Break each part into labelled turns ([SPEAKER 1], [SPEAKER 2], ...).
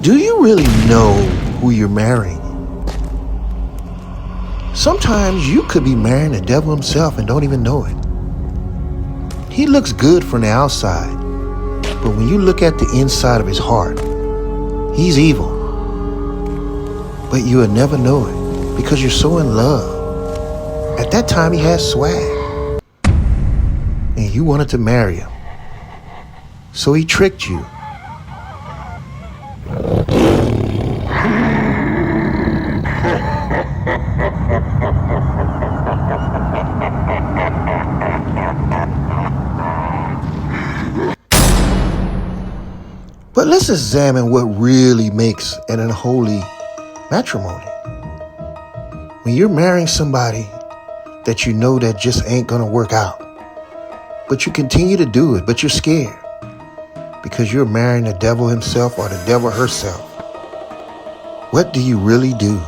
[SPEAKER 1] Do you really know who you're marrying? Sometimes you could be marrying the devil himself and don't even know it. He looks good from the outside, but when you look at the inside of his heart, he's evil. But you will never know it because you're so in love. At that time, he had swag, and you wanted to marry him. So he tricked you. But let's examine what really makes an unholy matrimony. When you're marrying somebody that you know that just ain't gonna work out, but you continue to do it, but you're scared because you're marrying the devil himself or the devil herself. What do you really do?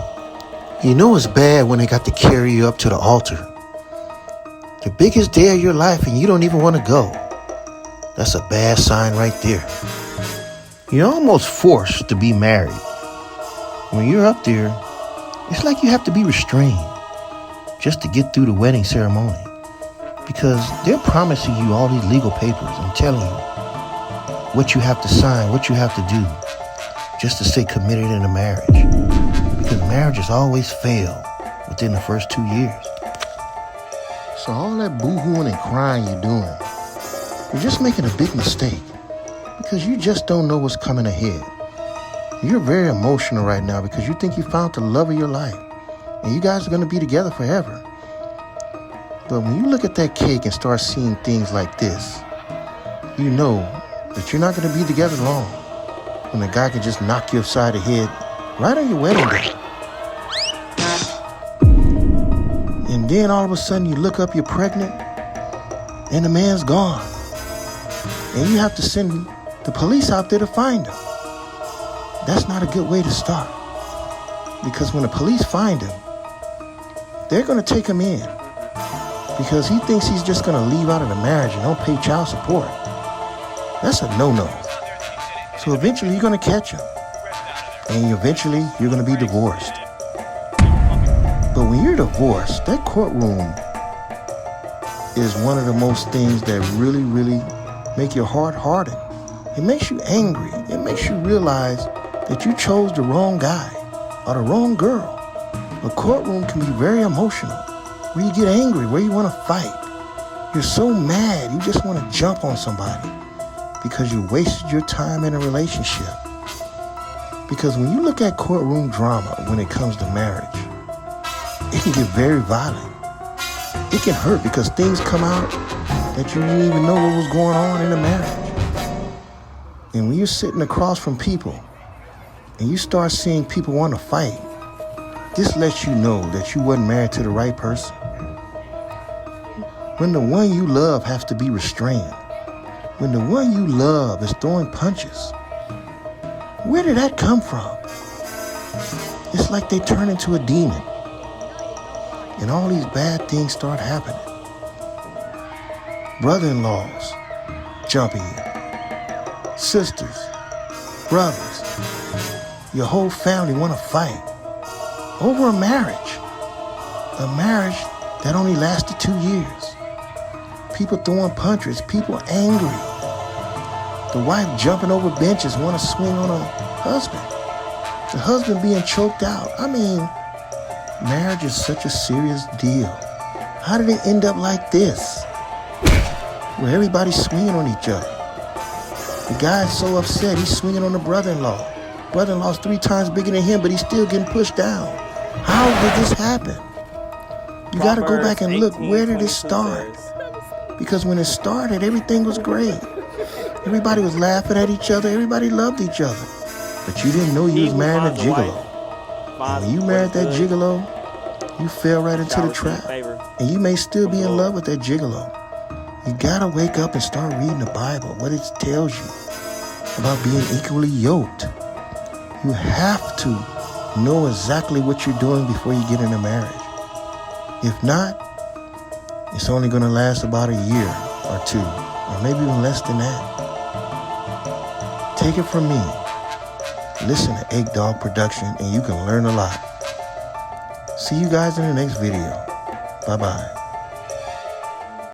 [SPEAKER 1] You know it's bad when they got to carry you up to the altar, the biggest day of your life, and you don't even want to go. That's a bad sign right there. You're almost forced to be married. When you're up there, it's like you have to be restrained just to get through the wedding ceremony, because they're promising you all these legal papers and telling you what you have to sign, what you have to do just to stay committed in a marriage, because marriages always fail within the first 2 years. So all that boo-hooing and crying you're doing, you're just making a big mistake because you just don't know what's coming ahead. You're very emotional right now because you think you found the love of your life and you guys are going to be together forever. But when you look at that cake and start seeing things like this, you know that you're not going to be together long when a guy can just knock you upside the head right on your wedding day. And then all of a sudden you look up, you're pregnant, and the man's gone. And you have to send the police out there to find him. That's not a good way to start. Because when the police find him, they're going to take him in. Because he thinks he's just going to leave out of the marriage and don't pay child support. That's a no-no. So eventually you're going to catch him. And eventually you're going to be divorced. But when you're divorced, that courtroom is one of the most things that really, really make your heart harden. It makes you angry. It makes you realize that you chose the wrong guy or the wrong girl. A courtroom can be very emotional, where you get angry, where you want to fight. You're so mad, you just want to jump on somebody because you wasted your time in a relationship. Because when you look at courtroom drama when it comes to marriage, it can get very violent. It can hurt because things come out that you didn't even know what was going on in the marriage. And when you're sitting across from people and you start seeing people want to fight, this lets you know that you wasn't married to the right person. When the one you love has to be restrained, when the one you love is throwing punches, where did that come from? It's like they turn into a demon and all these bad things start happening. Brother-in-laws jumping you. Sisters, brothers, your whole family want to fight over a marriage that only lasted 2 years. People throwing punches, people angry. The wife jumping over benches, want to swing on her husband. The husband being choked out. I mean, marriage is such a serious deal. How did it end up like this? Where everybody's swinging on each other. The guy's so upset, he's swinging on the brother-in-law. Brother-in-law's 3 times bigger than him, but he's still getting pushed down. How did this happen? You got to go back and look, where did it start? Because when it started, everything was great. Everybody was laughing at each other. Everybody loved each other. But you didn't know you was marrying a gigolo. And when you married that gigolo, you fell right into the trap. And you may still be in love with that gigolo. You gotta wake up and start reading the Bible, what it tells you about being equally yoked. You have to know exactly what you're doing before you get in a marriage. If not, it's only gonna last about a year or 2, or maybe even less than that. Take it from me. listen to Akdog Production, and you can learn a lot. See you guys in the next video. Bye-bye.